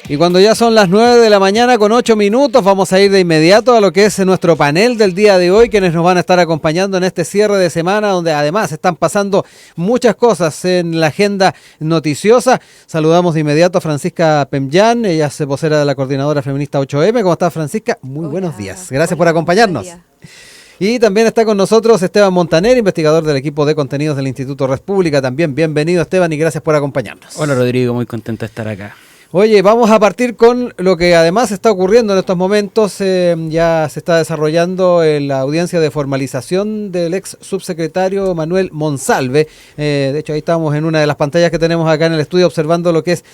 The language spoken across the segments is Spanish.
Y cuando ya son las 9 de la mañana con 8 minutos, vamos a ir de inmediato a lo que es nuestro panel del día de hoy, quienes nos van a estar acompañando en este cierre de semana, donde además están pasando muchas cosas en la agenda noticiosa. Saludamos de inmediato a Francisca Pemllán, ella es vocera de la Coordinadora Feminista 8M. ¿Cómo estás, Francisca? Muy buenos días. Gracias por acompañarnos. Y también está con nosotros Esteban Montaner, investigador del equipo de contenidos del Instituto Red Pública. También bienvenido, Esteban, y gracias por acompañarnos. Hola, Rodrigo, muy contento de estar acá. Oye, vamos a partir con lo que además está ocurriendo en estos momentos. Ya se está desarrollando la audiencia de formalización del ex subsecretario Manuel Monsalve. De hecho, ahí estamos en una de las pantallas que tenemos acá en el estudio observando lo que es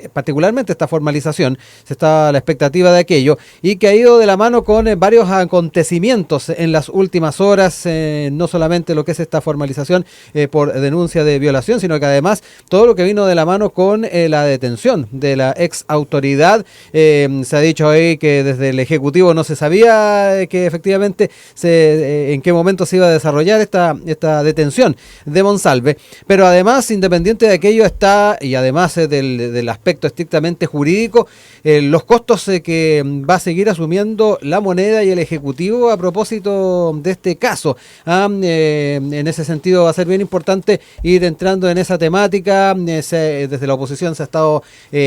particularmente esta formalización. Se está a la expectativa de aquello y que ha ido de la mano con varios acontecimientos en las últimas horas. No solamente lo que es esta formalización por denuncia de violación, sino que además todo lo que vino de la mano con la detención de la ex autoridad. Se ha dicho ahí que desde el Ejecutivo no se sabía que efectivamente en qué momento se iba a desarrollar esta detención de Monsalve, pero además, independiente de aquello, está, y además del aspecto estrictamente jurídico, los costos que va a seguir asumiendo la moneda y el Ejecutivo a propósito de este caso. En ese sentido va a ser bien importante ir entrando en esa temática. Desde la oposición se ha estado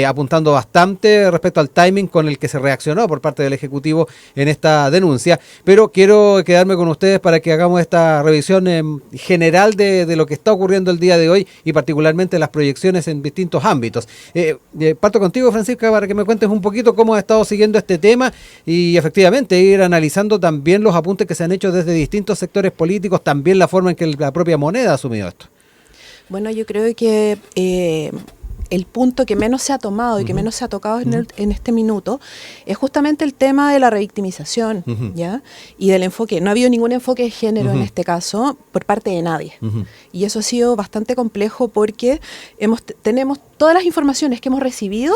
apuntando bastante respecto al timing con el que se reaccionó por parte del Ejecutivo en esta denuncia, pero quiero quedarme con ustedes para que hagamos esta revisión general de lo que está ocurriendo el día de hoy y particularmente las proyecciones en distintos ámbitos. Parto contigo, Francisca, para que me cuentes un poquito cómo has estado siguiendo este tema y efectivamente ir analizando también los apuntes que se han hecho desde distintos sectores políticos, también la forma en que la propia moneda ha asumido esto. Bueno, yo creo que el punto que menos se ha tomado y que menos se ha tocado en este minuto es justamente el tema de la revictimización, ¿ya? Y del enfoque. No ha habido ningún enfoque de género en este caso por parte de nadie. Y eso ha sido bastante complejo porque tenemos todas las informaciones que hemos recibido.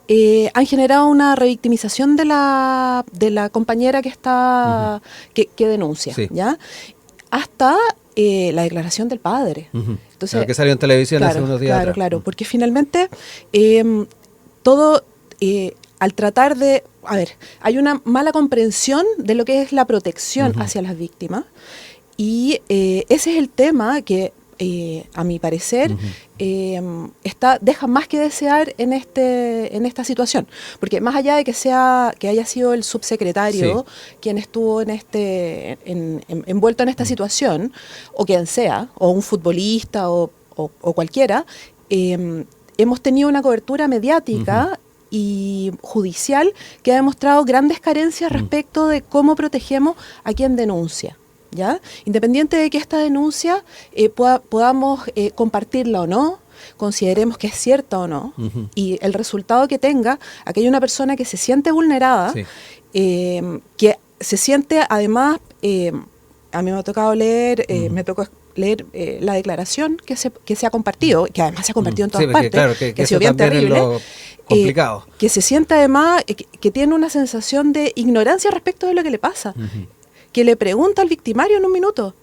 Sí. Han generado una revictimización de la compañera que está que denuncia, sí. ¿Ya? Hasta la declaración del padre. Entonces, lo que salió en televisión hace unos días atrás. Claro, porque finalmente todo, al tratar de... A ver, hay una mala comprensión de lo que es la protección hacia las víctimas y ese es el tema que, a mi parecer, deja más que desear en esta situación, porque más allá de que haya sido el subsecretario quien estuvo envuelto en esta situación, o quien sea, o un futbolista o cualquiera, hemos tenido una cobertura mediática y judicial que ha demostrado grandes carencias respecto de cómo protegemos a quien denuncia. ¿Ya? Independiente de que esta denuncia podamos compartirla o no, consideremos que es cierta o no, y el resultado que tenga, aquella una persona que se siente vulnerada, que se siente además, a mí me ha tocado leer, la declaración que se ha compartido, que además se ha compartido en todas partes, claro, que ha sido bien terrible, complicado. Que se siente además que tiene una sensación de ignorancia respecto de lo que le pasa. Que le pregunta al victimario en un minuto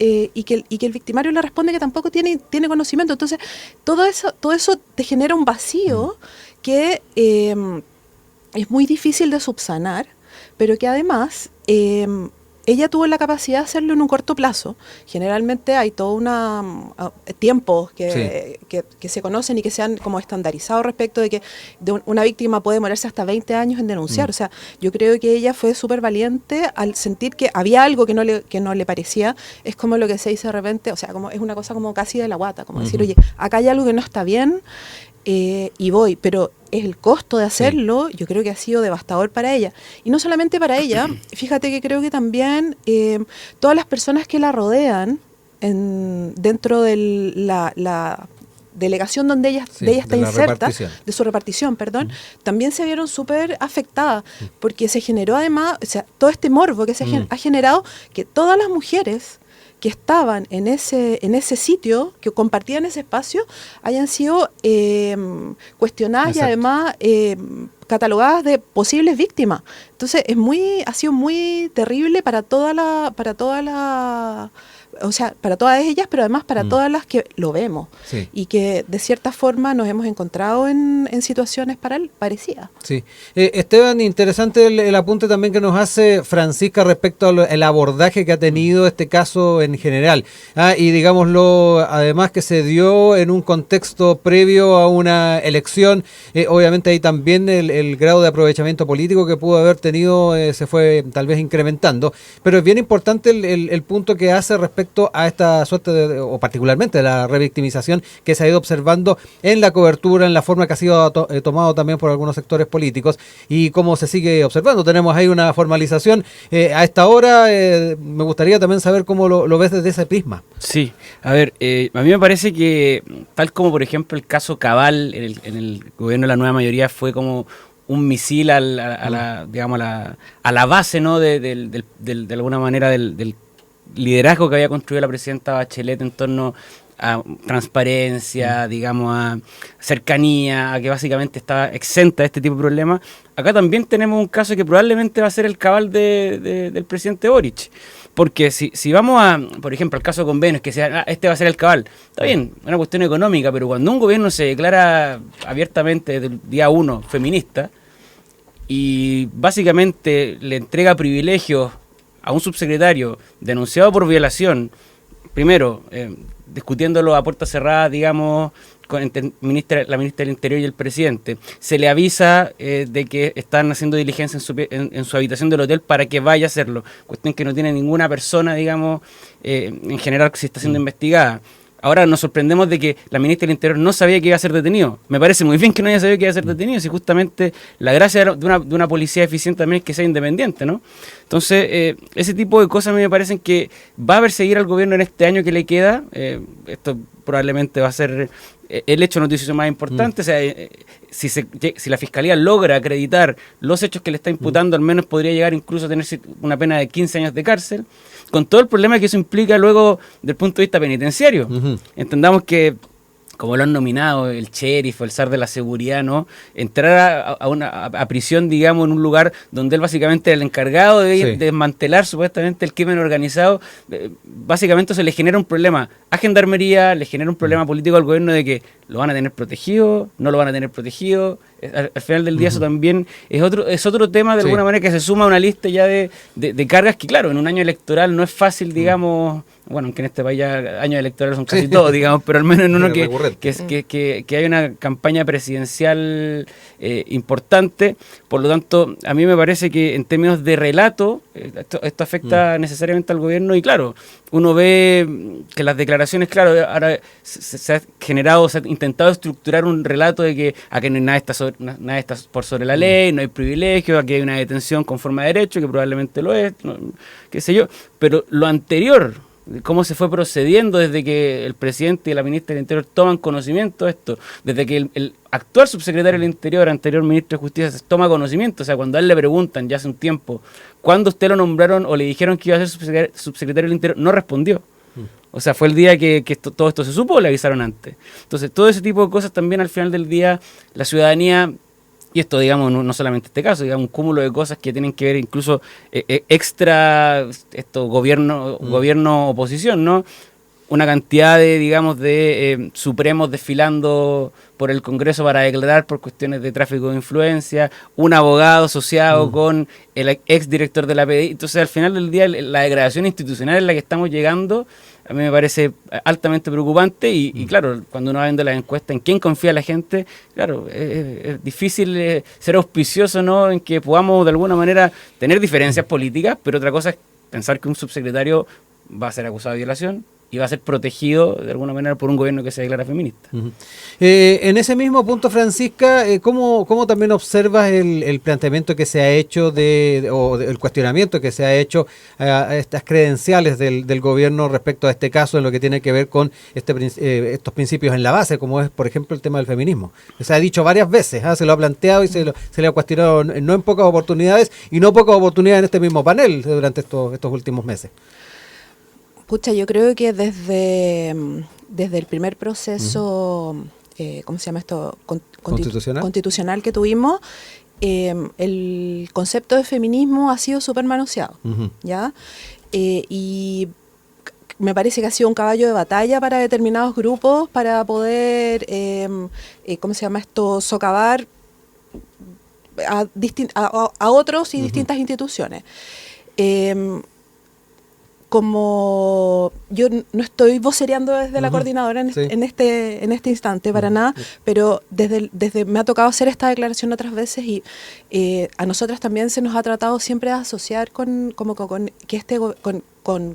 y que el victimario le responde que tampoco tiene conocimiento. Entonces, todo eso te genera un vacío que es muy difícil de subsanar, pero que además ella tuvo la capacidad de hacerlo en un corto plazo. Generalmente hay todo tiempos que se conocen y que se han como estandarizado respecto de que una víctima puede demorarse hasta 20 años en denunciar. O sea, yo creo que ella fue súper valiente al sentir que había algo que no le parecía. Es como lo que se dice de repente, o sea, como es una cosa como casi de la guata, como decir, oye, acá hay algo que no está bien y voy, pero el costo de hacerlo, yo creo que ha sido devastador para ella. Y no solamente para ella, fíjate que creo que también todas las personas que la rodean dentro de la delegación donde ella está inserta, de su repartición, perdón, también se vieron súper afectadas, porque se generó además, o sea, todo este morbo que se ha generado, que todas las mujeres que estaban en ese sitio, que compartían ese espacio, hayan sido cuestionadas. Exacto. Y además catalogadas de posibles víctimas. Entonces ha sido muy terrible para toda la o sea, para todas ellas, pero además para todas las que lo vemos. Sí. Y que de cierta forma nos hemos encontrado en situaciones parecidas. Sí. Esteban, interesante el apunte también que nos hace Francisca respecto al abordaje que ha tenido este caso en general. Y digámoslo, además que se dio en un contexto previo a una elección, obviamente ahí también el grado de aprovechamiento político que pudo haber tenido se fue tal vez incrementando, pero es bien importante el punto que hace respecto a esta suerte o particularmente de la revictimización que se ha ido observando en la cobertura, en la forma que ha sido tomado también por algunos sectores políticos y cómo se sigue observando. Tenemos ahí una formalización a esta hora. Me gustaría también saber cómo lo ves desde ese prisma. Sí, a ver, a mí me parece que tal como por ejemplo el caso Cabal en el gobierno de la nueva mayoría fue como un misil a la base, ¿no? de alguna manera del liderazgo que había construido la presidenta Bachelet en torno a transparencia, digamos, a cercanía, a que básicamente estaba exenta de este tipo de problemas. Acá también tenemos un caso que probablemente va a ser el Cabal del presidente Boric. Porque si vamos a, por ejemplo, al caso de convenios, que sea, este va a ser el Cabal, está bien, es una cuestión económica, pero cuando un gobierno se declara abiertamente desde el día 1 feminista y básicamente le entrega privilegios a un subsecretario denunciado por violación, primero, discutiéndolo a puerta cerrada, digamos, con la ministra del Interior y el presidente, se le avisa de que están haciendo diligencia en su habitación del hotel para que vaya a hacerlo, cuestión que no tiene ninguna persona, digamos, en general que se está siendo investigada. Ahora nos sorprendemos de que la ministra del Interior no sabía que iba a ser detenido. Me parece muy bien que no haya sabido que iba a ser detenido, si justamente la gracia de una policía eficiente también es que sea independiente, ¿no? Entonces, ese tipo de cosas a mí me parecen que va a perseguir al gobierno en este año que le queda. Esto probablemente va a ser el hecho noticioso más importante. O sea, si la Fiscalía logra acreditar los hechos que le está imputando, al menos podría llegar incluso a tener una pena de 15 años de cárcel, con todo el problema que eso implica luego del punto de vista penitenciario. Entendamos que, como lo han nominado, el sheriff o el zar de la seguridad, ¿no? Entrar a prisión, digamos, en un lugar donde él básicamente era el encargado de desmantelar supuestamente el crimen organizado, básicamente se le genera un problema a Gendarmería, le genera un problema político al gobierno de que lo van a tener protegido, no lo van a tener protegido. Al final del día eso también es otro tema de alguna manera que se suma a una lista ya de cargas que, claro, en un año electoral no es fácil, digamos, bueno, aunque en este país ya años electorales son casi todos, digamos, pero al menos en uno que hay una campaña presidencial importante. Por lo tanto, a mí me parece que en términos de relato, esto afecta necesariamente al gobierno y, claro, uno ve que las declaraciones, claro, ahora se ha generado, se ha intentado estructurar un relato de que aquí nada está por sobre la ley, no hay privilegio, aquí hay una detención conforme a derecho, que probablemente lo es, no, qué sé yo, pero lo anterior, cómo se fue procediendo desde que el presidente y la ministra del Interior toman conocimiento de esto, desde que el actual subsecretario del Interior, anterior ministro de Justicia, toma conocimiento, o sea, cuando a él le preguntan ya hace un tiempo, ¿cuándo usted lo nombraron o le dijeron que iba a ser subsecretario del Interior? No respondió. O sea, fue el día que todo esto se supo o le avisaron antes. Entonces, todo ese tipo de cosas también al final del día, la ciudadanía, y esto, digamos, no solamente este caso, digamos, un cúmulo de cosas que tienen que ver incluso extra gobierno-oposición, ¿no? Una cantidad de, digamos, de supremos desfilando por el Congreso para declarar por cuestiones de tráfico de influencia, un abogado asociado con el exdirector de la PDI. Entonces, al final del día, la degradación institucional en la que estamos llegando, a mí me parece altamente preocupante y claro, cuando uno va viendo las encuestas en quién confía la gente, claro, es difícil ser auspicioso, ¿no? En que podamos de alguna manera tener diferencias políticas, pero otra cosa es pensar que un subsecretario va a ser acusado de violación y va a ser protegido de alguna manera por un gobierno que se declara feminista. En ese mismo punto, Francisca, ¿cómo también observas el planteamiento que se ha hecho o el cuestionamiento que se ha hecho a estas credenciales del gobierno respecto a este caso en lo que tiene que ver con estos principios en la base, como es, por ejemplo, el tema del feminismo? Se ha dicho varias veces, se lo ha planteado y se le ha cuestionado no en pocas oportunidades y no pocas oportunidades en este mismo panel durante estos últimos meses. Pucha, yo creo que desde el primer proceso, ¿cómo se llama esto? Constitucional que tuvimos, el concepto de feminismo ha sido súper manoseado, ¿ya? Y me parece que ha sido un caballo de batalla para determinados grupos para poder, ¿cómo se llama esto?, socavar a otros y distintas instituciones. Como yo no estoy vocereando desde la coordinadora en este instante, para nada, pero desde me ha tocado hacer esta declaración otras veces y a nosotras también se nos ha tratado siempre de asociar con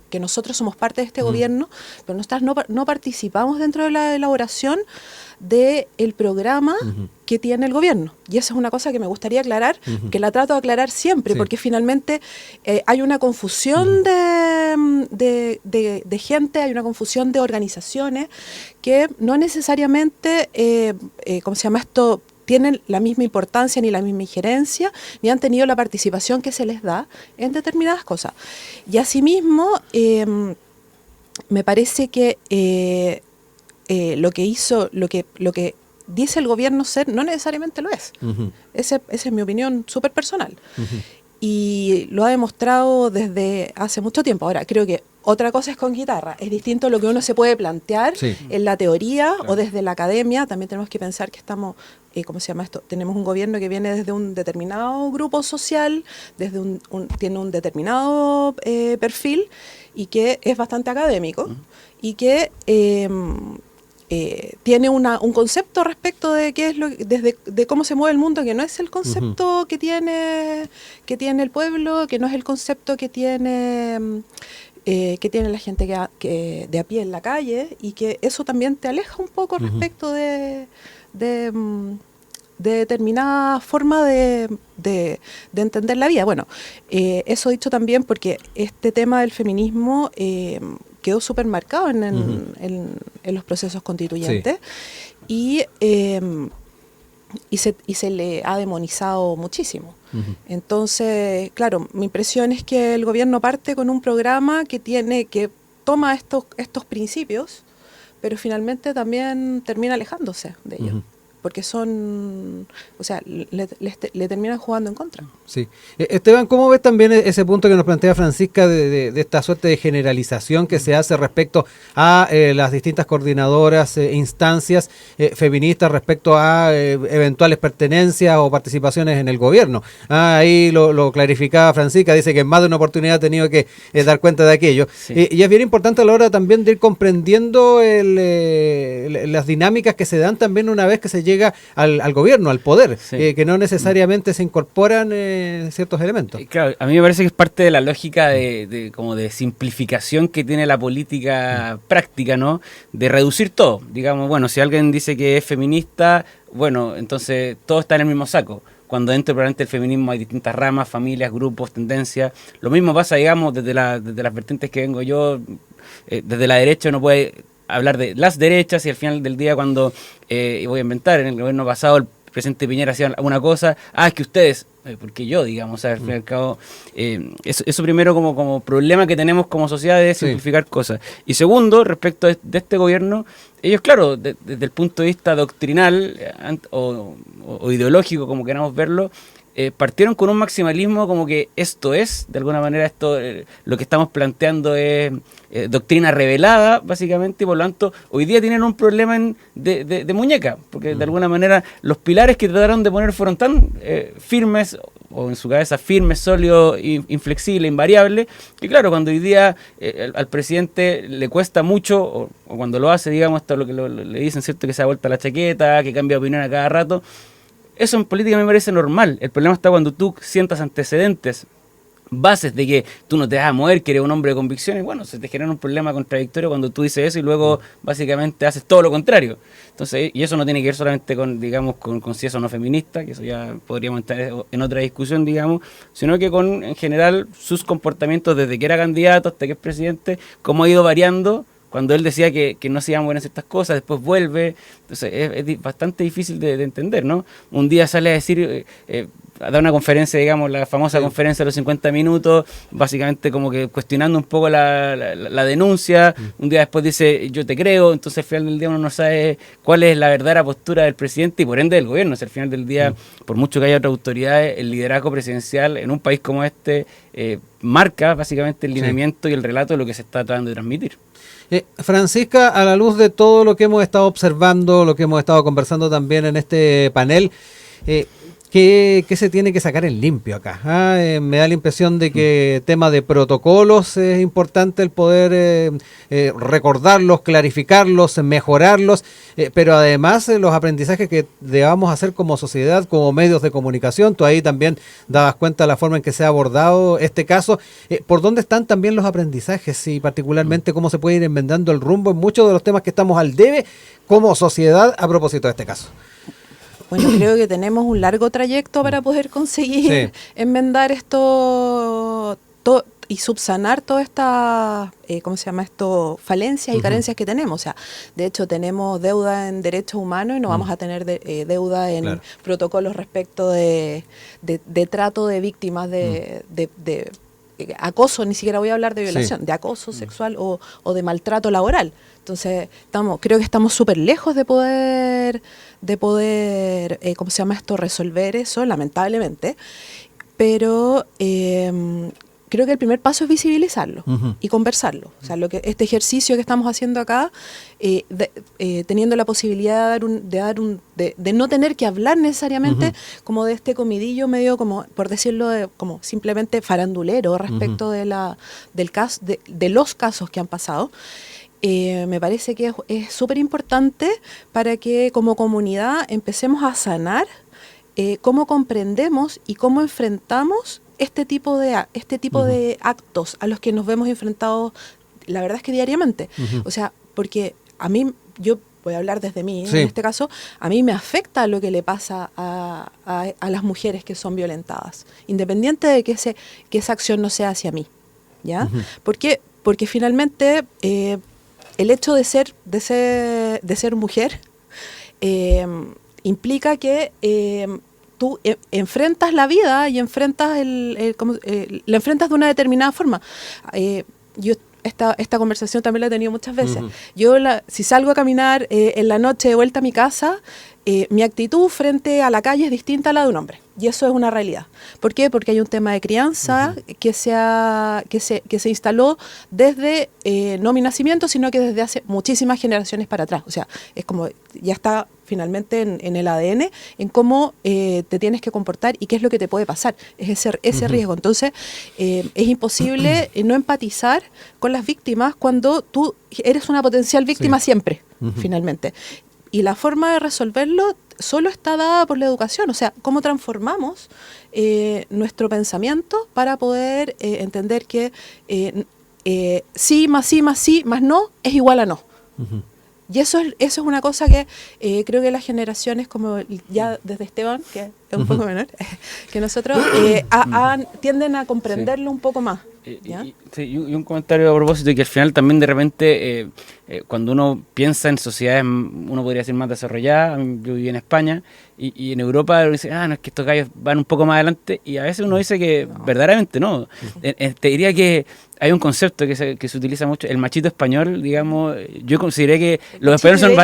que nosotros somos parte de este gobierno, pero nosotras no participamos dentro de la elaboración del programa que tiene el gobierno. Y esa es una cosa que me gustaría aclarar, que la trato de aclarar siempre, porque finalmente hay una confusión de gente, hay una confusión de organizaciones que no necesariamente, ¿cómo se llama esto?, tienen la misma importancia ni la misma injerencia, ni han tenido la participación que se les da en determinadas cosas. Y asimismo, me parece que lo que dice el gobierno ser no necesariamente lo es. Esa es mi opinión súper personal. Y lo ha demostrado desde hace mucho tiempo. Ahora, creo que otra cosa es con guitarra. Es distinto lo que uno se puede plantear en la teoría o desde la academia. También tenemos que pensar que estamos, ¿cómo se llama esto? Tenemos un gobierno que viene desde un determinado grupo social, tiene un determinado perfil y que es bastante académico y que tiene un concepto respecto de qué es de cómo se mueve el mundo, que no es el concepto que tiene el pueblo, que no es el concepto que tiene la gente que de a pie en la calle, y que eso también te aleja un poco respecto de determinada forma de entender la vida. Bueno, eso dicho también porque este tema del feminismo quedó súper marcado en los procesos constituyentes y se le ha demonizado muchísimo. Entonces, claro, mi impresión es que el gobierno parte con un programa que toma estos principios, pero finalmente también termina alejándose de ellos. Porque le terminan jugando en contra. Sí. Esteban, ¿cómo ves también ese punto que nos plantea Francisca de esta suerte de generalización que se hace respecto a las distintas coordinadoras, instancias feministas respecto a eventuales pertenencias o participaciones en el gobierno? Ahí lo clarificaba Francisca, dice que en más de una oportunidad ha tenido que dar cuenta de aquello. Y es bien importante a la hora también de ir comprendiendo las dinámicas que se dan también una vez que se llega al gobierno, al poder, que no necesariamente se incorporan ciertos elementos. Claro, a mí me parece que es parte de la lógica como de simplificación que tiene la política práctica, ¿no? De reducir todo. Digamos, bueno, si alguien dice que es feminista, bueno, entonces todo está en el mismo saco. Cuando dentro probablemente del feminismo hay distintas ramas, familias, grupos, tendencias. Lo mismo pasa, digamos, desde las vertientes que vengo yo. Desde la derecha uno puede hablar de las derechas y al final del día cuando, voy a inventar, en el gobierno pasado el presidente Piñera hacía una cosa, es que ustedes, porque yo, digamos, o sea, al fin y al cabo, eso primero como problema que tenemos como sociedad es simplificar cosas. Y segundo, respecto de este gobierno, ellos, claro, desde el punto de vista doctrinal o ideológico, como queramos verlo, partieron con un maximalismo como que esto es, de alguna manera, lo que estamos planteando es doctrina revelada, básicamente, y por lo tanto, hoy día tienen un problema de muñeca, porque de alguna manera los pilares que trataron de poner fueron tan firmes, o en su cabeza firmes, sólidos, inflexibles, invariables, que claro, cuando hoy día al presidente le cuesta mucho, o cuando lo hace, digamos, esto lo que le dicen, ¿cierto?, que se da vuelta la chaqueta, que cambia de opinión a cada rato. Eso en política me parece normal. El problema está cuando tú sientas antecedentes, bases de que tú no te vas a mover, que eres un hombre de convicciones. Bueno, se te genera un problema contradictorio cuando tú dices eso y luego básicamente haces todo lo contrario. Entonces, y eso no tiene que ver solamente con, digamos, con si eso no es feminista, que eso ya podríamos entrar en otra discusión, digamos, sino que con, en general, sus comportamientos desde que era candidato hasta que es presidente, cómo ha ido variando. Cuando él decía que no se iban a mover en ciertas cosas, después vuelve. Entonces es bastante difícil de entender, ¿no? Un día sale a decir, a dar una conferencia, digamos, la famosa conferencia de los 50 minutos, básicamente como que cuestionando un poco la denuncia. Un día después dice, yo te creo. Entonces al final del día uno no sabe cuál es la verdadera postura del presidente y por ende del gobierno. O sea, al final del día, por mucho que haya otras autoridades, el liderazgo presidencial en un país como este marca básicamente el lineamiento y el relato de lo que se está tratando de transmitir. Francisca, a la luz de todo lo que hemos estado observando, lo que hemos estado conversando también en este panel, ¿qué se tiene que sacar en limpio acá? Me da la impresión de que tema de protocolos es importante el poder recordarlos, clarificarlos, mejorarlos, pero además los aprendizajes que debamos hacer como sociedad, como medios de comunicación. Tú ahí también dabas cuenta de la forma en que se ha abordado este caso. ¿Por dónde están también los aprendizajes y particularmente cómo se puede ir enmendando el rumbo en muchos de los temas que estamos al debe como sociedad a propósito de este caso? Bueno, creo que tenemos un largo trayecto para poder conseguir enmendar esto y subsanar todas estas, ¿cómo se llama esto? Falencias y carencias que tenemos. O sea, de hecho tenemos deuda en derechos humanos y no vamos a tener deuda en protocolos respecto de trato de víctimas de acoso, ni siquiera voy a hablar de violación, de acoso sexual o de maltrato laboral. Entonces, creo que estamos súper lejos de poder, ¿cómo se llama esto? Resolver eso, lamentablemente. Pero creo que el primer paso es visibilizarlo y conversarlo. O sea, este ejercicio que estamos haciendo acá, teniendo la posibilidad de no tener que hablar necesariamente como de este comidillo medio como, por decirlo, como simplemente farandulero respecto del caso, de los casos que han pasado. Me parece que es súper importante para que como comunidad empecemos a sanar cómo comprendemos y cómo enfrentamos este tipo de actos a los que nos vemos enfrentados, la verdad es que diariamente. O sea, porque yo voy a hablar desde mí, en este caso, a mí me afecta lo que le pasa a las mujeres que son violentadas, independiente de que esa acción no sea hacia mí, ¿ya? Porque finalmente el hecho de ser mujer implica que tú enfrentas la vida y enfrentas la enfrentas de una determinada forma. Yo esta conversación también la he tenido muchas veces. Yo si salgo a caminar en la noche de vuelta a mi casa, mi actitud frente a la calle es distinta a la de un hombre. Y eso es una realidad. ¿Por qué? Porque hay un tema de crianza que se instaló desde no mi nacimiento, sino que desde hace muchísimas generaciones para atrás. O sea, es como ya está finalmente en el ADN, en cómo te tienes que comportar y qué es lo que te puede pasar. Es ese riesgo. Entonces, es imposible no empatizar con las víctimas cuando tú eres una potencial víctima siempre, finalmente. Y la forma de resolverlo solo está dada por la educación. O sea, cómo transformamos nuestro pensamiento para poder entender que sí más sí más sí más no es igual a no. Y eso es una cosa que creo que las generaciones, como ya desde Esteban, que es un poco menor, que nosotros tienden a comprenderlo un poco más. Y un comentario a propósito, de que al final también de repente cuando uno piensa en sociedades, uno podría decir más desarrolladas. Yo viví en España y en Europa uno dice, no, es que estos gallos van un poco más adelante, y a veces uno dice que verdaderamente no. Te diría que hay un concepto que se utiliza mucho, el machito español, digamos. Yo consideré que los españoles son...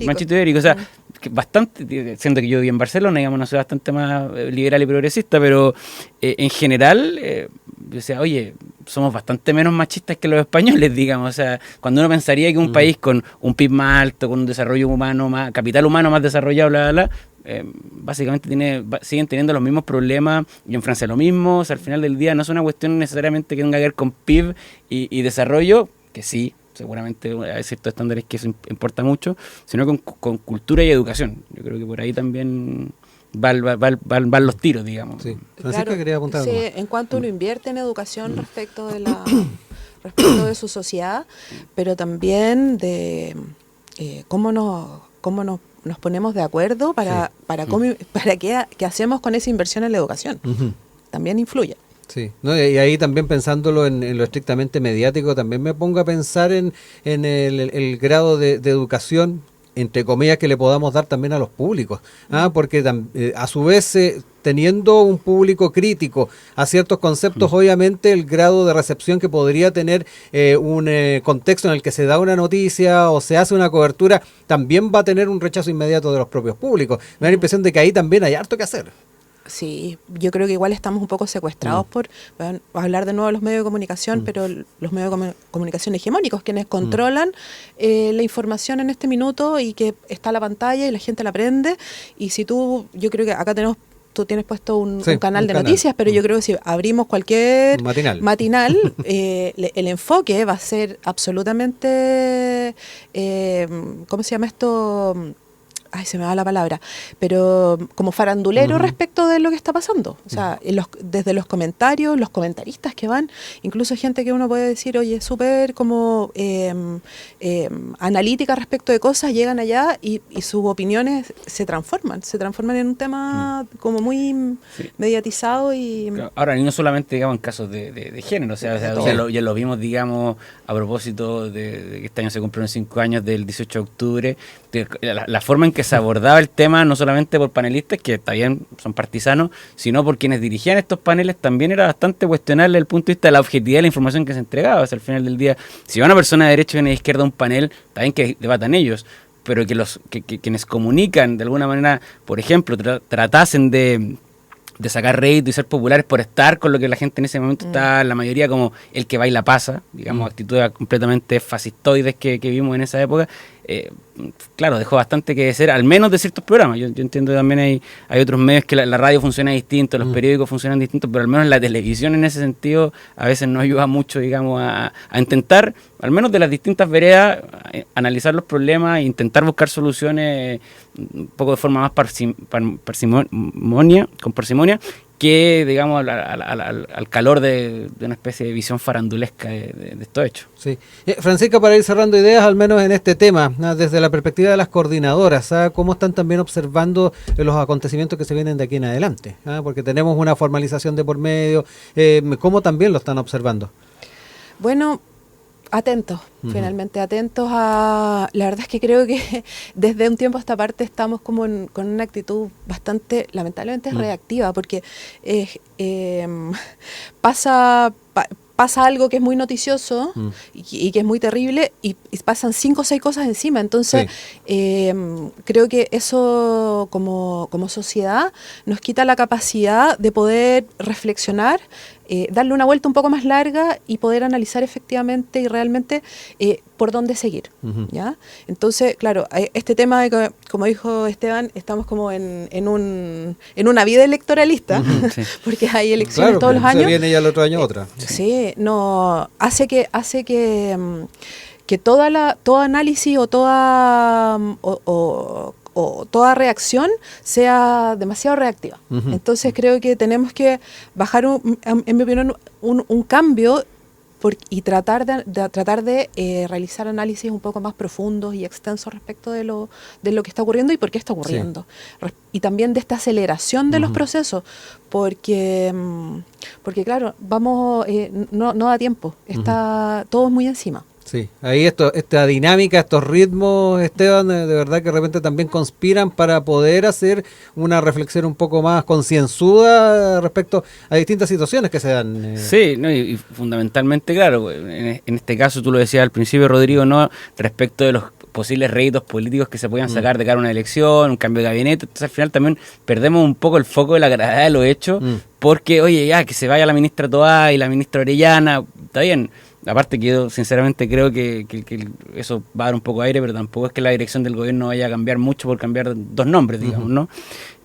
Machito ibérico, o sea, que bastante, siendo que yo viví en Barcelona, digamos, una ciudad bastante más liberal y progresista, pero en general, yo decía, oye, somos bastante menos machistas que los españoles, digamos. O sea, cuando uno pensaría que un país con un PIB más alto, con un desarrollo humano más, capital humano más desarrollado, básicamente siguen teniendo los mismos problemas, y en Francia lo mismo. O sea, al final del día no es una cuestión necesariamente que tenga que ver con PIB y desarrollo, que sí, seguramente hay ciertos estándares que eso importa mucho, sino con cultura y educación. Yo creo que por ahí también van los tiros, digamos. Sí. Francisca, quería apuntar algo más. En cuanto uno invierte en educación respecto de su sociedad, pero también de cómo nos ponemos de acuerdo para qué hacemos con esa inversión en la educación. También influye. Sí, ¿no? Y ahí también pensándolo en lo estrictamente mediático, también me pongo a pensar en el grado de educación, entre comillas, que le podamos dar también a los públicos, porque a su vez teniendo un público crítico a ciertos conceptos, obviamente el grado de recepción que podría tener un contexto en el que se da una noticia o se hace una cobertura, también va a tener un rechazo inmediato de los propios públicos. Me da la impresión de que ahí también hay harto que hacer. Sí, yo creo que igual estamos un poco secuestrados por hablar de nuevo de los medios de comunicación, pero los medios de comunicación hegemónicos, quienes controlan la información en este minuto y que está a la pantalla y la gente la aprende. Y si yo creo que acá tú tienes puesto un canal de noticias, pero yo creo que si abrimos cualquier matinal el enfoque va a ser absolutamente, ¿cómo se llama esto? Ay, se me va la palabra, pero como farandulero respecto de lo que está pasando. O sea, desde los comentarios, los comentaristas que van, incluso gente que uno puede decir, oye, súper como analítica respecto de cosas, llegan allá y sus opiniones se transforman en un tema como muy mediatizado y... Ahora, y no solamente, digamos, en casos de género, o sea, ya lo vimos, digamos, a propósito de que este año se cumplieron 5 años del 18 de octubre, la forma en que se abordaba el tema, no solamente por panelistas, que también son partisanos, sino por quienes dirigían estos paneles, también era bastante cuestionable desde el punto de vista de la objetividad de la información que se entregaba. O sea, al final del día, si va una persona de derecha y una de izquierda a un panel, también que debatan ellos, pero que quienes comunican de alguna manera, por ejemplo, tratasen de sacar rédito y ser populares por estar con lo que la gente en ese momento está, la mayoría como el que baila pasa, digamos, actitudes completamente fascistoides que vimos en esa época, claro, dejó bastante que desear, al menos de ciertos programas. Yo entiendo que también hay otros medios que la radio funciona distinto, los periódicos funcionan distintos, pero al menos la televisión en ese sentido a veces nos ayuda mucho, digamos, a intentar, al menos de las distintas veredas, analizar los problemas e intentar buscar soluciones un poco de forma más con parsimonia, que, digamos, al calor de una especie de visión farandulesca de estos hechos. Sí. Francisca, para ir cerrando ideas, al menos en este tema, desde la perspectiva de las coordinadoras, ¿cómo están también observando los acontecimientos que se vienen de aquí en adelante? Porque tenemos una formalización de por medio, ¿cómo también lo están observando? Bueno, atentos, finalmente atentos a... La verdad es que creo que desde un tiempo a esta parte estamos como con una actitud bastante, lamentablemente reactiva, porque pasa algo que es muy noticioso y que es muy terrible y pasan 5 o 6 cosas encima. Entonces, creo que eso como sociedad nos quita la capacidad de poder reflexionar, darle una vuelta un poco más larga y poder analizar efectivamente y realmente por dónde seguir. ¿Ya? Entonces, claro, este tema, como dijo Esteban, estamos como en una vida electoralista, porque hay elecciones todos los años. Viene ya el otro año otra. Sí, no, hace que todo análisis o toda reacción sea demasiado reactiva. Entonces creo que tenemos que bajar, en mi opinión, un cambio y tratar de realizar análisis un poco más profundos y extensos respecto de lo que está ocurriendo y por qué está ocurriendo. Sí. Y también de esta aceleración de los procesos, porque claro, no da tiempo, todo es muy encima. Sí, ahí esta dinámica, estos ritmos, Esteban, de verdad que de repente también conspiran para poder hacer una reflexión un poco más concienzuda respecto a distintas situaciones que se dan. Sí, no, y fundamentalmente, claro, en este caso tú lo decías al principio, Rodrigo, no respecto de los posibles réditos políticos que se podían sacar de cara a una elección, un cambio de gabinete. Entonces al final también perdemos un poco el foco de la gravedad de los hechos, porque, oye, ya, que se vaya la ministra Toá y la ministra Orellana, está bien. Aparte que yo sinceramente creo que eso va a dar un poco de aire, pero tampoco es que la dirección del gobierno vaya a cambiar mucho por cambiar 2 nombres, digamos, ¿no?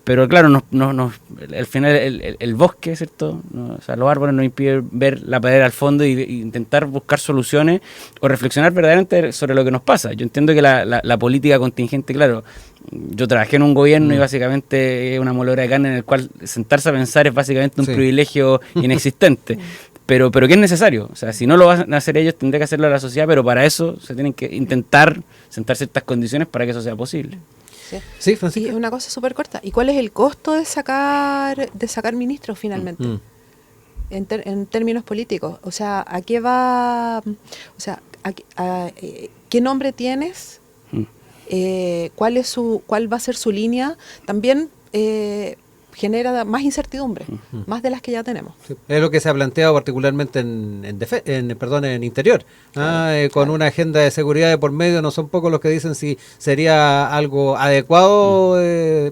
Pero claro, al final el bosque, ¿cierto? O sea, los árboles nos impiden ver la pradera al fondo y intentar buscar soluciones o reflexionar verdaderamente sobre lo que nos pasa. Yo entiendo que la política contingente, claro, yo trabajé en un gobierno y básicamente es una moledora de carne en el cual sentarse a pensar es básicamente un privilegio inexistente. Pero que es necesario. O sea, si no lo van a hacer ellos, tendría que hacerlo la sociedad, pero para eso se tienen que intentar sentar ciertas condiciones para que eso sea posible. Sí, Francisca. Y una cosa súper corta. ¿Y cuál es el costo de sacar ministros finalmente? En términos políticos. O sea, ¿a qué va? O sea, ¿qué nombre tienes? ¿Cuál va a ser su línea? También genera más incertidumbre, más de las que ya tenemos. Sí, es lo que se ha planteado particularmente en interior, con una agenda de seguridad de por medio. No son pocos los que dicen si sería algo adecuado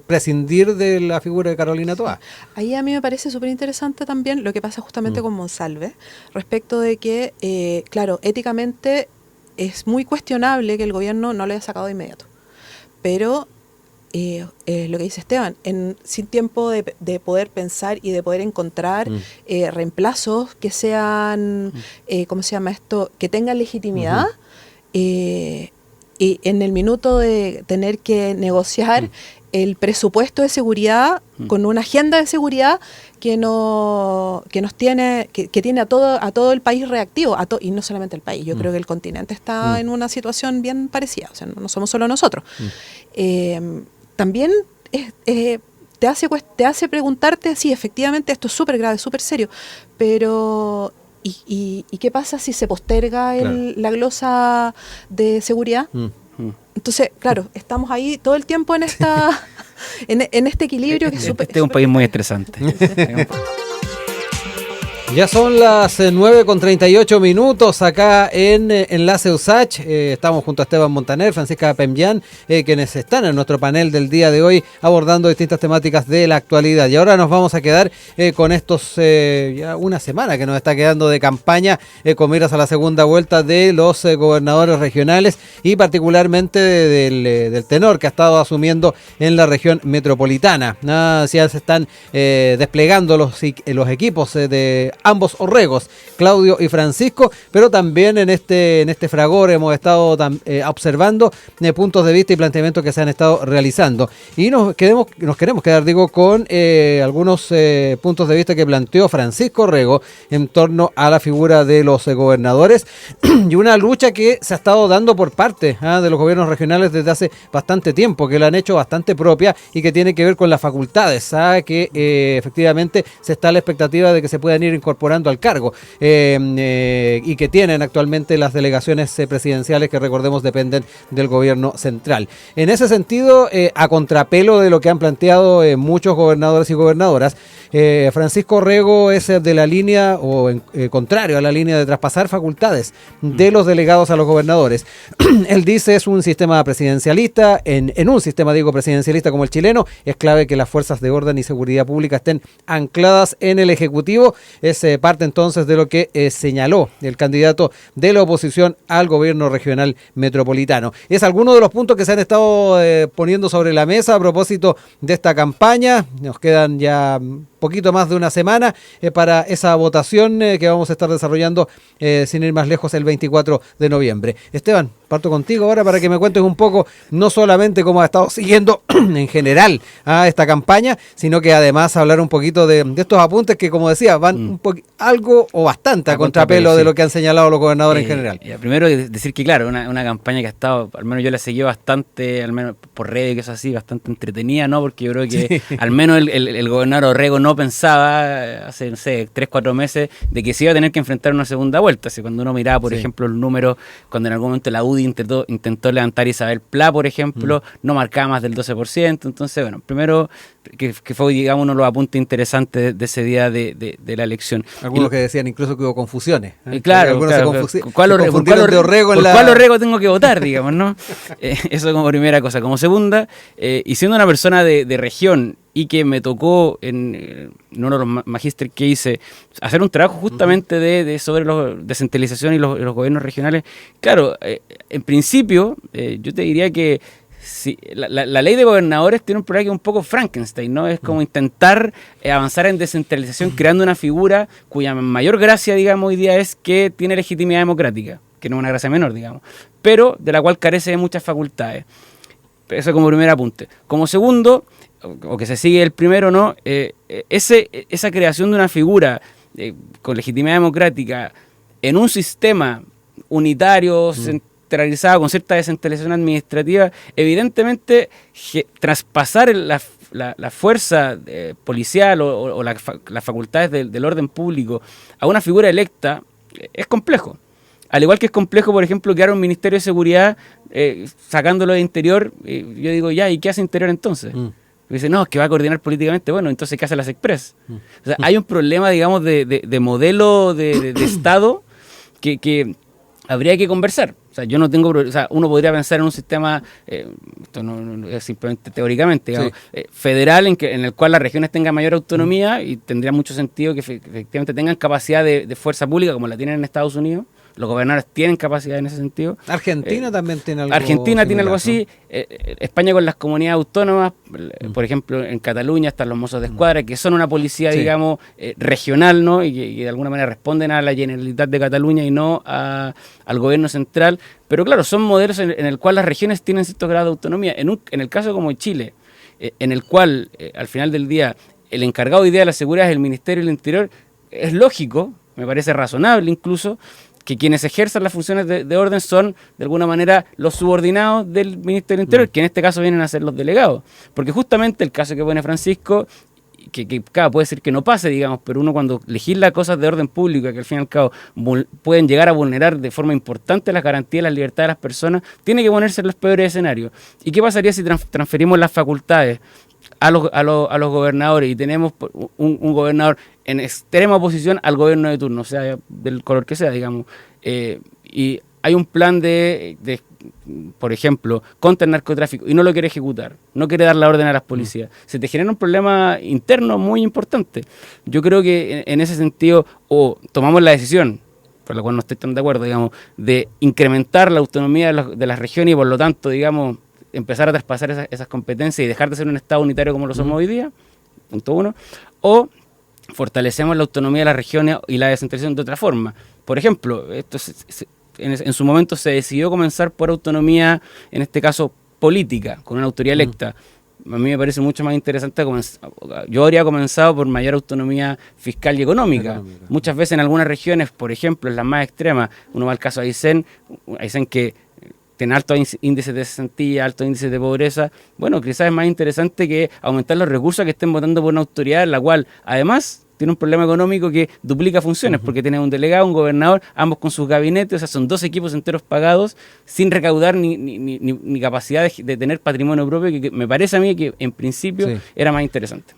prescindir de la figura de Carolina Toá. Ahí a mí me parece súper interesante también lo que pasa justamente con Monsalve, respecto de que, claro, éticamente es muy cuestionable que el gobierno no lo haya sacado de inmediato, pero lo que dice Esteban, sin tiempo de poder pensar y de poder encontrar reemplazos que sean, ¿cómo se llama esto?, que tengan legitimidad, y en el minuto de tener que negociar el presupuesto de seguridad con una agenda de seguridad que nos tiene, que tiene a todo el país reactivo, y no solamente el país. Yo creo que el continente está en una situación bien parecida, o sea, no somos solo nosotros. También te hace preguntarte, sí, efectivamente esto es súper grave, súper serio, pero ¿y qué pasa si se posterga la glosa de seguridad? Entonces, claro, estamos ahí todo el tiempo en en este equilibrio que es súper... Este es un país muy estresante. Ya son las 9:38 acá en Enlace USACH. Estamos junto a Esteban Montaner, Francisca Pembián, quienes están en nuestro panel del día de hoy abordando distintas temáticas de la actualidad. Y ahora nos vamos a quedar con estos, ya una semana que nos está quedando de campaña, con miras a la segunda vuelta de los gobernadores regionales y particularmente del tenor que ha estado asumiendo en la región metropolitana. Ya se están desplegando los equipos de ambos Orregos, Claudio y Francisco, pero también en este fragor hemos estado observando puntos de vista y planteamientos que se han estado realizando. Y nos queremos quedar, con algunos puntos de vista que planteó Francisco Orrego en torno a la figura de los gobernadores y una lucha que se ha estado dando por parte de los gobiernos regionales desde hace bastante tiempo, que la han hecho bastante propia y que tiene que ver con las facultades, que efectivamente se está a la expectativa de que se puedan ir incorporando al cargo y que tienen actualmente las delegaciones presidenciales que, recordemos, dependen del gobierno central. En ese sentido, a contrapelo de lo que han planteado muchos gobernadores y gobernadoras, Francisco Orrego es de la línea, contrario a la línea de traspasar facultades de los delegados a los gobernadores. Él dice es un sistema presidencialista, en un sistema presidencialista como el chileno, es clave que las fuerzas de orden y seguridad pública estén ancladas en el Ejecutivo. Es parte entonces de lo que señaló el candidato de la oposición al gobierno regional metropolitano. Es alguno de los puntos que se han estado poniendo sobre la mesa a propósito de esta campaña. Nos quedan ya poquito más de una semana para esa votación que vamos a estar desarrollando sin ir más lejos el 24 de noviembre. Esteban, parto contigo ahora para que me cuentes un poco, no solamente cómo ha estado siguiendo en general a esta campaña, sino que además hablar un poquito de estos apuntes que, como decía, van algo o bastante a contrapelo de lo que han señalado los gobernadores en general. Primero decir que, claro, una campaña que ha estado, al menos yo la seguí bastante, al menos por redes, que es así, bastante entretenida, ¿no? Porque yo creo que al menos el gobernador Orrego no pensaba hace, 3-4 meses de que se iba a tener que enfrentar una segunda vuelta. Así, cuando uno miraba, por ejemplo, el número, cuando en algún momento la UDI intentó levantar Isabel Pla, por ejemplo, no marcaba más del 12%. Entonces, bueno, primero que fue, digamos, uno de los apuntes interesantes de ese día de la elección. Algunos que decían incluso que hubo confusiones. Claro, ¿cuál Orrego tengo que votar, digamos, ¿no? Eso como primera cosa. Como segunda, y siendo una persona de región y que me tocó en uno de los magísteres que hice hacer un trabajo justamente sobre la descentralización y los gobiernos regionales, claro, en principio yo te diría que sí, la ley de gobernadores tiene un problema que es un poco Frankenstein, ¿no? Es como intentar avanzar en descentralización creando una figura cuya mayor gracia, digamos, hoy día es que tiene legitimidad democrática, que no es una gracia menor, digamos, pero de la cual carece de muchas facultades. Eso como primer apunte. Como segundo, o que se sigue el primero, ¿no? Esa creación de una figura con legitimidad democrática en un sistema unitario, centralizado, con cierta descentralización administrativa, evidentemente traspasar la fuerza policial o las facultades del orden público a una figura electa es complejo. Al igual que es complejo, por ejemplo, crear un Ministerio de Seguridad sacándolo de Interior, yo digo, ya, ¿y qué hace Interior entonces? Y dice, no, es que va a coordinar políticamente. Bueno, entonces, ¿qué hace las Express? O sea, hay un problema, digamos, de modelo de Estado que habría que conversar. O sea, yo no tengo, o sea, uno podría pensar en un sistema, esto no es simplemente teóricamente, digamos, federal en el cual las regiones tengan mayor autonomía y tendría mucho sentido que efectivamente tengan capacidad de fuerza pública como la tienen en Estados Unidos. Los gobernadores tienen capacidad en ese sentido. Argentina también tiene algo Argentina tiene algo similar, así. España con las comunidades autónomas, por ejemplo, en Cataluña están los mozos de escuadra, que son una policía, digamos, regional, ¿no? Y que de alguna manera responden a la Generalitat de Cataluña y no al gobierno central. Pero claro, son modelos en el cual las regiones tienen cierto grado de autonomía. En el caso como Chile, en el cual, al final del día, el encargado hoy día de la seguridad es el Ministerio del Interior, es lógico, me parece razonable incluso, que quienes ejercen las funciones de orden son, de alguna manera, los subordinados del Ministerio del Interior, que en este caso vienen a ser los delegados. Porque justamente el caso que pone Francisco, que claro, puede ser que no pase, digamos, pero uno cuando legisla cosas de orden público, que al fin y al cabo pueden llegar a vulnerar de forma importante las garantías y las libertades de las personas, tiene que ponerse en los peores escenarios. ¿Y qué pasaría si transferimos las facultades a los gobernadores y tenemos un gobernador en extrema oposición al gobierno de turno, sea del color que sea, digamos, y hay un plan de, por ejemplo, contra el narcotráfico y no lo quiere ejecutar, no quiere dar la orden a las policías, se te genera un problema interno muy importante. Yo creo que en ese sentido, o tomamos la decisión, por la cual no estoy tan de acuerdo, digamos, de incrementar la autonomía de las regiones y por lo tanto, digamos, empezar a traspasar esas competencias y dejar de ser un Estado unitario como lo somos hoy día, punto uno, o fortalecemos la autonomía de las regiones y la descentralización de otra forma. Por ejemplo, esto en su momento se decidió comenzar por autonomía, en este caso política, con una autoridad electa. A mí me parece mucho más interesante, yo habría comenzado por mayor autonomía fiscal y económica. Muchas veces en algunas regiones, por ejemplo, en las más extremas, uno va al caso de Aysén que tiene altos índices de cesantía, altos índices de pobreza. Bueno, quizás es más interesante que aumentar los recursos que estén votando por una autoridad en la cual, además, tiene un problema económico que duplica funciones, porque tiene un delegado, un gobernador, ambos con sus gabinetes, o sea, son 2 equipos enteros pagados, sin recaudar ni capacidad de tener patrimonio propio, que me parece a mí que en principio era más interesante.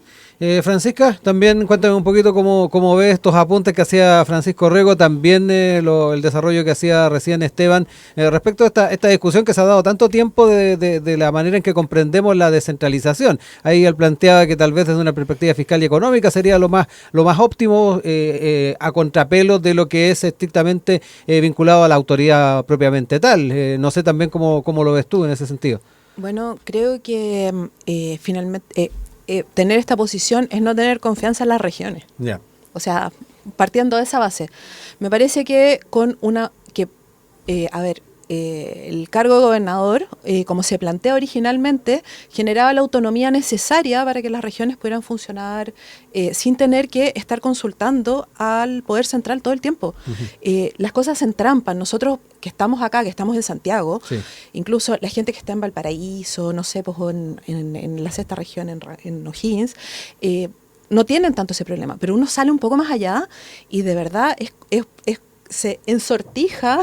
Francisca, también cuéntame un poquito cómo ves estos apuntes que hacía Francisco Rego, también el desarrollo que hacía recién Esteban, respecto a esta discusión que se ha dado tanto tiempo de la manera en que comprendemos la descentralización. Ahí él planteaba que tal vez desde una perspectiva fiscal y económica sería lo más óptimo, a contrapelo de lo que es estrictamente vinculado a la autoridad propiamente tal. No sé también cómo lo ves tú en ese sentido. Bueno, creo que finalmente tener esta posición es no tener confianza en las regiones. Yeah. O sea, partiendo de esa base, me parece que el cargo de gobernador, como se plantea originalmente, generaba la autonomía necesaria para que las regiones pudieran funcionar sin tener que estar consultando al Poder Central todo el tiempo. Las cosas se entrampan. Nosotros que estamos acá, que estamos en Santiago, incluso la gente que está en Valparaíso, no sé, pues en la sexta región, en O'Higgins, no tienen tanto ese problema. Pero uno sale un poco más allá y de verdad se ensortija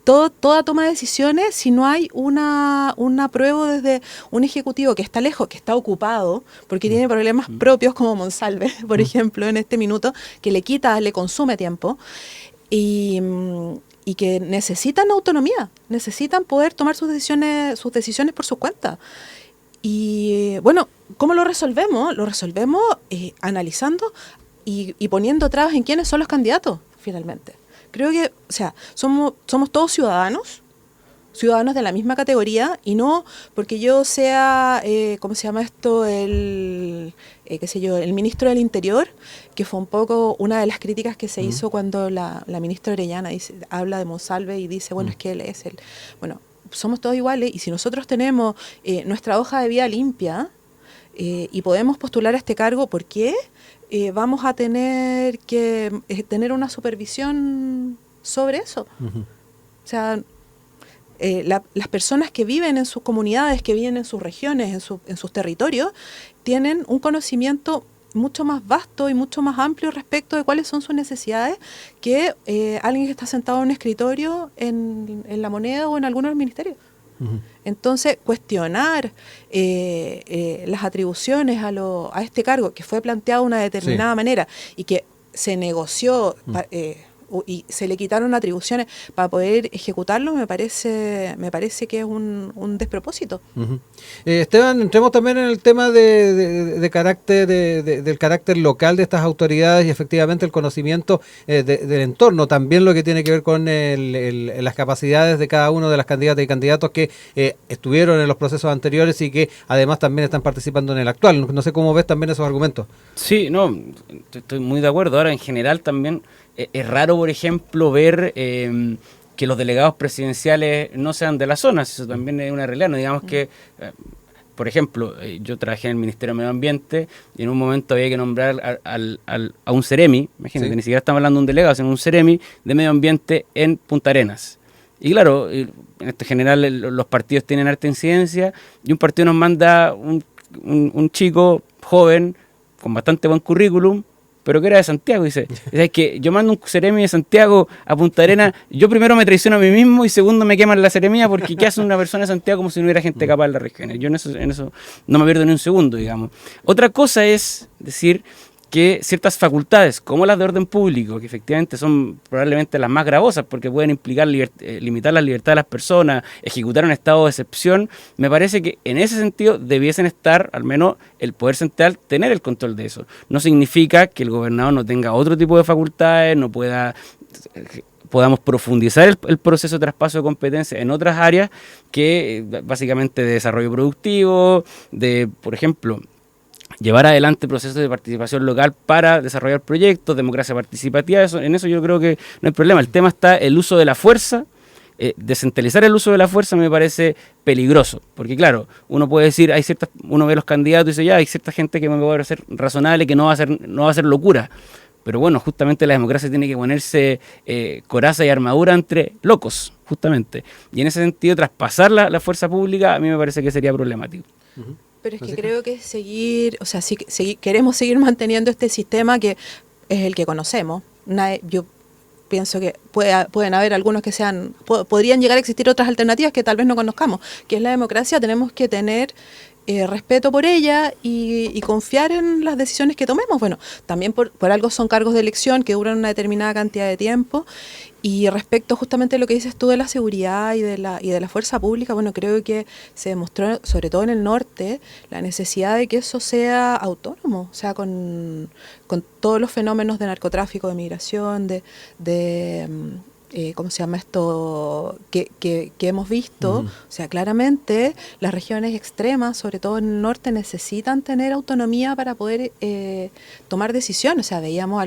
toda toma de decisiones si no hay una apruebo desde un ejecutivo que está lejos, que está ocupado, porque tiene problemas propios como Monsalve, por ejemplo, en este minuto, que le consume tiempo, y que necesitan autonomía, necesitan poder tomar sus decisiones por su cuenta. Y bueno, ¿cómo lo resolvemos? Lo resolvemos analizando y poniendo trabas en quiénes son los candidatos, finalmente. Creo que, o sea, somos todos ciudadanos de la misma categoría, y no porque yo sea, ¿cómo se llama esto? El ministro del Interior, que fue un poco una de las críticas que se hizo cuando la ministra Orellana habla de Monsalve y dice, bueno, es que él es el... Bueno, somos todos iguales, y si nosotros tenemos nuestra hoja de vida limpia y podemos postular a este cargo, ¿por qué vamos a tener que tener una supervisión sobre eso? O sea, las personas que viven en sus comunidades, que viven en sus regiones, en sus territorios, tienen un conocimiento mucho más vasto y mucho más amplio respecto de cuáles son sus necesidades que alguien que está sentado en un escritorio en La Moneda o en alguno de los ministerios. Entonces, cuestionar las atribuciones a este cargo, que fue planteado de una determinada manera y que se negoció y se le quitaron atribuciones para poder ejecutarlo, me parece que es un despropósito. Esteban, entremos también en el tema de carácter del carácter local de estas autoridades y efectivamente el conocimiento del entorno, también lo que tiene que ver con las capacidades de cada uno de las candidatas y candidatos que estuvieron en los procesos anteriores y que además también están participando en el actual. No sé cómo ves también esos argumentos. Sí, no, estoy muy de acuerdo. Ahora, en general también es raro, por ejemplo, ver que los delegados presidenciales no sean de las zonas. Eso también es una realidad. No digamos que, por ejemplo, yo trabajé en el Ministerio de Medio Ambiente y en un momento había que nombrar a un Ceremi, imagínate, ni siquiera estamos hablando de un delegado, sino un Ceremi de Medio Ambiente en Punta Arenas. Y claro, en general los partidos tienen harta incidencia y un partido nos manda un chico joven con bastante buen currículum, pero que era de Santiago, dice. Es que yo mando un Ceremi de Santiago a Punta Arenas, yo primero me traiciono a mí mismo y segundo me queman la seremía, porque ¿qué hace una persona de Santiago como si no hubiera gente capaz en la región? Yo en eso no me pierdo ni un segundo, digamos. Otra cosa es decir que ciertas facultades, como las de orden público, que efectivamente son probablemente las más gravosas porque pueden implicar limitar la libertad de las personas, ejecutar un estado de excepción, me parece que en ese sentido debiesen estar, al menos el Poder Central, tener el control de eso. No significa que el gobernador no tenga otro tipo de facultades, no podamos profundizar el proceso de traspaso de competencias en otras áreas que básicamente de desarrollo productivo, de, por ejemplo, llevar adelante procesos de participación local para desarrollar proyectos, democracia participativa. En eso yo creo que no hay problema. El tema está el uso de la fuerza. Descentralizar el uso de la fuerza me parece peligroso, porque claro, uno puede decir, uno ve los candidatos y dice, ya, hay cierta gente que me va a ser razonable, que no va a ser locura. Pero bueno, justamente la democracia tiene que ponerse coraza y armadura entre locos, justamente. Y en ese sentido, traspasar la fuerza pública a mí me parece que sería problemático. Pero es que creo que queremos seguir manteniendo este sistema que es el que conocemos. Yo pienso que pueden haber algunos que podrían llegar a existir otras alternativas que tal vez no conozcamos, que es la democracia. Tenemos que tener respeto por ella y confiar en las decisiones que tomemos. Bueno, también por algo son cargos de elección que duran una determinada cantidad de tiempo. Y respecto justamente a lo que dices tú de la seguridad y de la fuerza pública, bueno, creo que se demostró, sobre todo en el norte, la necesidad de que eso sea autónomo, o sea, con todos los fenómenos de narcotráfico, de migración, ¿cómo se llama esto? Que hemos visto. O sea, claramente las regiones extremas, sobre todo en el norte, necesitan tener autonomía para poder tomar decisiones. O sea, veíamos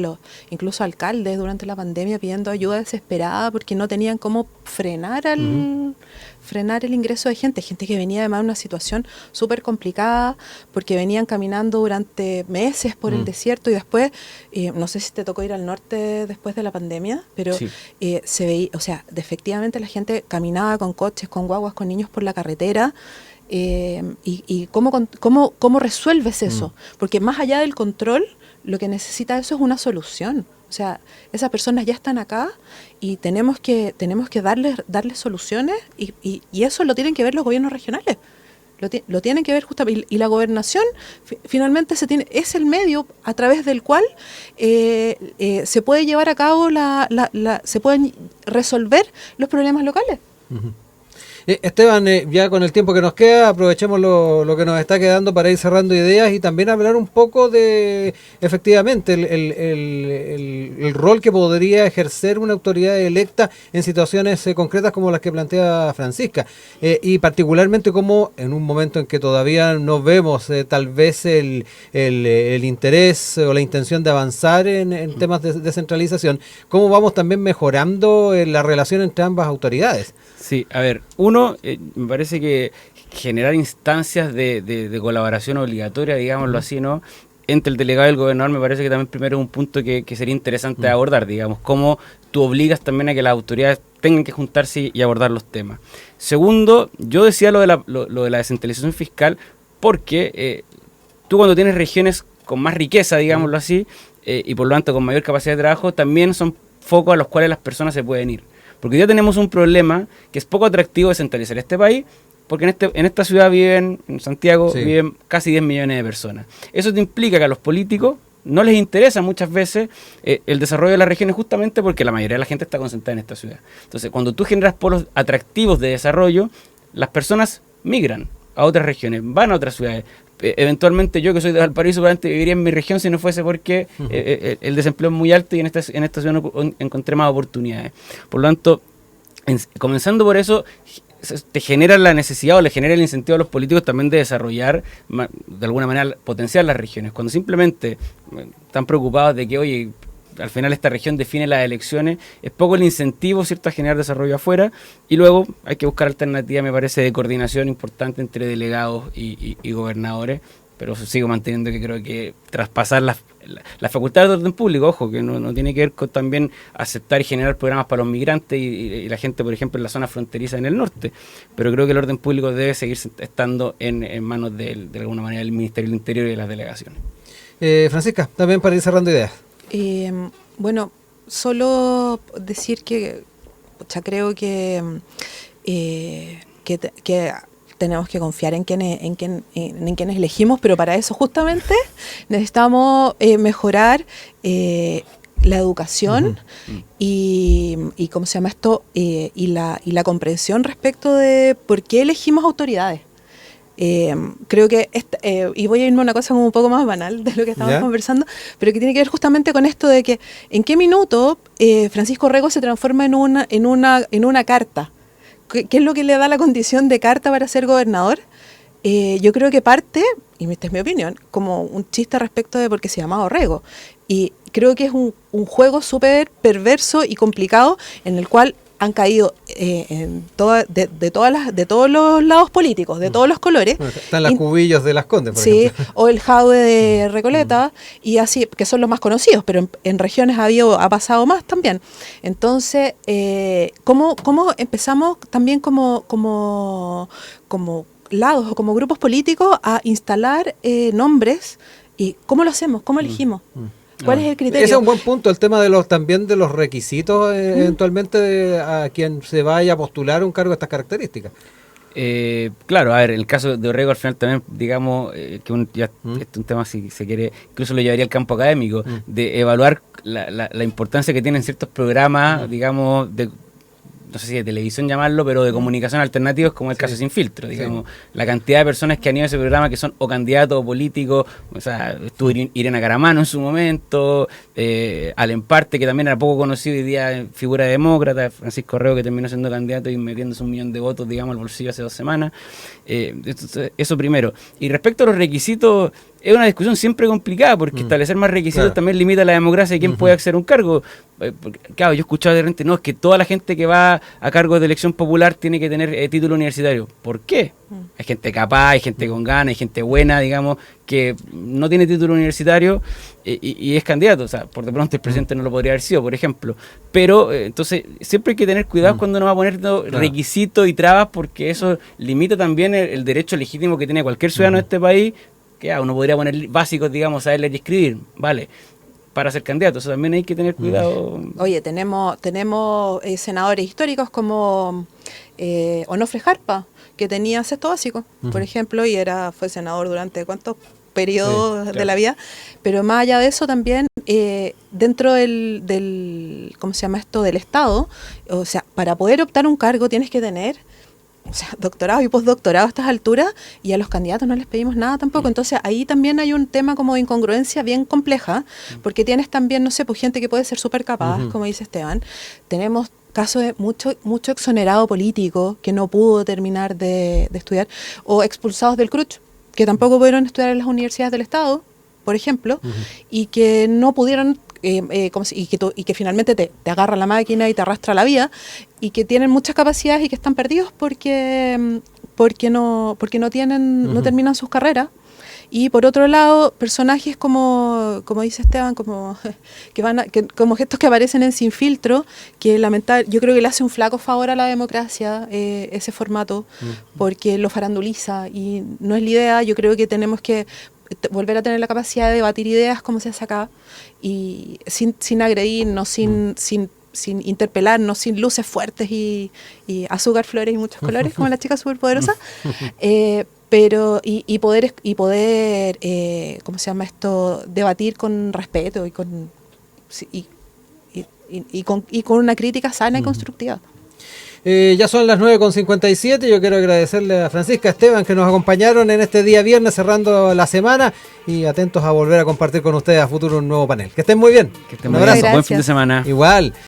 incluso alcaldes durante la pandemia pidiendo ayuda desesperada porque no tenían cómo frenar el ingreso de gente que venía además de una situación súper complicada porque venían caminando durante meses por el desierto y después, no sé si te tocó ir al norte después de la pandemia, pero sí. Se veía, o sea, efectivamente la gente caminaba con coches, con guaguas, con niños por la carretera. Y ¿cómo resuelves eso? Porque más allá del control, lo que necesita eso es una solución. O sea, esas personas ya están acá y tenemos que darles soluciones y eso lo tienen que ver los gobiernos regionales. Lo tienen que ver justamente, y la gobernación finalmente es el medio a través del cual se puede llevar a cabo se pueden resolver los problemas locales. Esteban, ya con el tiempo que nos queda, aprovechemos lo que nos está quedando para ir cerrando ideas y también hablar un poco de, efectivamente, el rol que podría ejercer una autoridad electa en situaciones concretas como las que plantea Francisca. Y particularmente como en un momento en que todavía no vemos tal vez el interés o la intención de avanzar en temas de descentralización, cómo vamos también mejorando la relación entre ambas autoridades. Sí, a ver, me parece que generar instancias de colaboración obligatoria, digámoslo así, ¿no? Entre el delegado y el gobernador me parece que también primero es un punto que sería interesante abordar, digamos, cómo tú obligas también a que las autoridades tengan que juntarse y abordar los temas. Segundo, yo decía lo de la descentralización fiscal porque tú cuando tienes regiones con más riqueza, digámoslo así, y por lo tanto con mayor capacidad de trabajo, también son focos a los cuales las personas se pueden ir. Porque ya tenemos un problema que es poco atractivo de centralizar este país, porque en esta ciudad viven, en Santiago, Sí. viven casi 10 millones de personas. Eso te implica que a los políticos no les interesa muchas veces el desarrollo de las regiones, justamente porque la mayoría de la gente está concentrada en esta ciudad. Entonces, cuando tú generas polos atractivos de desarrollo, las personas migran a otras regiones, van a otras ciudades. Eventualmente yo, que soy de Valparaíso, probablemente viviría en mi región si no fuese porque el desempleo es muy alto y en esta ciudad no encontré más oportunidades. Por lo tanto, comenzando por eso, te genera la necesidad o le genera el incentivo a los políticos también de desarrollar, de alguna manera, potenciar las regiones. Cuando simplemente están preocupados de que, oye, al final esta región define las elecciones, es poco el incentivo, ¿cierto?, a generar desarrollo afuera, y luego hay que buscar alternativas, me parece, de coordinación importante entre delegados y gobernadores, pero sigo manteniendo que creo que traspasar las facultades de orden público, ojo, que no tiene que ver con también aceptar y generar programas para los migrantes y la gente, por ejemplo, en la zona fronteriza en el norte, pero creo que el orden público debe seguir estando en manos de alguna manera del Ministerio del Interior y de las delegaciones. Francisca, también para ir cerrando ideas. Bueno, solo decir que creo que tenemos que confiar en quienes elegimos, pero para eso justamente necesitamos mejorar la educación y ¿cómo se llama esto? Y la comprensión respecto de por qué elegimos autoridades. Creo que, y voy a irme a una cosa como un poco más banal de lo que estamos conversando, pero que tiene que ver justamente con esto de que en qué minuto Francisco Rego se transforma en una carta. ¿Qué es lo que le da la condición de carta para ser gobernador? Yo creo que parte, y esta es mi opinión, como un chiste respecto de por qué se llamaba Rego. Y creo que es un juego súper perverso y complicado en el cual han caído de todos los lados políticos, de todos los colores. Bueno, están las cubillos de Las Condes, por sí, ejemplo. o el Jaude de Recoleta, y así, que son los más conocidos, pero en regiones ha pasado más también. Entonces, ¿cómo empezamos también como lados o como grupos políticos a instalar nombres? ¿Y cómo lo hacemos? ¿Cómo elegimos? ¿Cuál es el criterio? Ese es un buen punto, el tema de también de los requisitos eventualmente a quien se vaya a postular un cargo de estas características. Claro, a ver, en el caso de Orrego al final también, digamos, que este es un tema, si se quiere, incluso lo llevaría al campo académico, de evaluar la importancia que tienen ciertos programas, digamos, no sé si de televisión llamarlo, pero de comunicación alternativos, como el caso Sin Filtro, digamos, la cantidad de personas que han ido a ese programa que son o candidatos o políticos, o sea, estuvo Irena Caramano en su momento, Alem Parte, que también era poco conocido hoy día, figura demócrata, Francisco Rego, que terminó siendo candidato y metiéndose 1 millón de votos, digamos, al bolsillo hace 2 semanas. Eso primero. Y respecto a los requisitos, es una discusión siempre complicada, porque establecer más requisitos también limita la democracia de quién puede acceder a un cargo. Claro, yo he escuchado de repente, no, es que toda la gente que va a cargos de elección popular tiene que tener título universitario. ¿Por qué? Hay gente capaz, hay gente con ganas, hay gente buena, digamos, que no tiene título universitario y es candidato. O sea, por de pronto el presidente no lo podría haber sido, por ejemplo. Pero, entonces, siempre hay que tener cuidado cuando uno va a poner requisitos y trabas, porque eso limita también el derecho legítimo que tiene cualquier ciudadano de este país, que uno podría poner básicos, digamos, saber leer y escribir, ¿vale?, para ser candidato. Eso también hay que tener cuidado. Oye, tenemos senadores históricos como Onofre Jarpa, que tenía sexto básico, por ejemplo, y fue senador durante cuántos periodos de la vida. Pero más allá de eso también, dentro del ¿cómo se llama esto?, del Estado, o sea, para poder optar un cargo tienes que tener, o sea, doctorado y postdoctorado a estas alturas, y a los candidatos no les pedimos nada tampoco. Entonces ahí también hay un tema como de incongruencia bien compleja, porque tienes también, no sé, pues gente que puede ser súper capaz, como dice Esteban. Tenemos casos de mucho exonerado político que no pudo terminar de estudiar, o expulsados del CRUCH, que tampoco pudieron estudiar en las universidades del Estado, por ejemplo, y que no pudieron... y que finalmente te agarra la máquina y te arrastra la vida, y que tienen muchas capacidades y que están perdidos porque no terminan sus carreras. Y por otro lado, personajes como dice Esteban, como gestos que aparecen en Sin Filtro, que yo creo que le hace un flaco favor a la democracia ese formato, porque lo faranduliza y no es la idea. Yo creo que tenemos que volver a tener la capacidad de debatir ideas como se hace acá, y sin agredirnos, sin sin interpelarnos, sin luces fuertes y azúcar, flores y muchos colores, como la chica superpoderosa. Pero poder ¿cómo se llama esto? Debatir con respeto y con una crítica sana y constructiva. Ya son las 9:57. Yo quiero agradecerle a Francisca, Esteban, que nos acompañaron en este día viernes cerrando la semana, y atentos a volver a compartir con ustedes a futuro un nuevo panel. Que estén muy bien. Que estén muy bien. Buen fin de semana. Igual.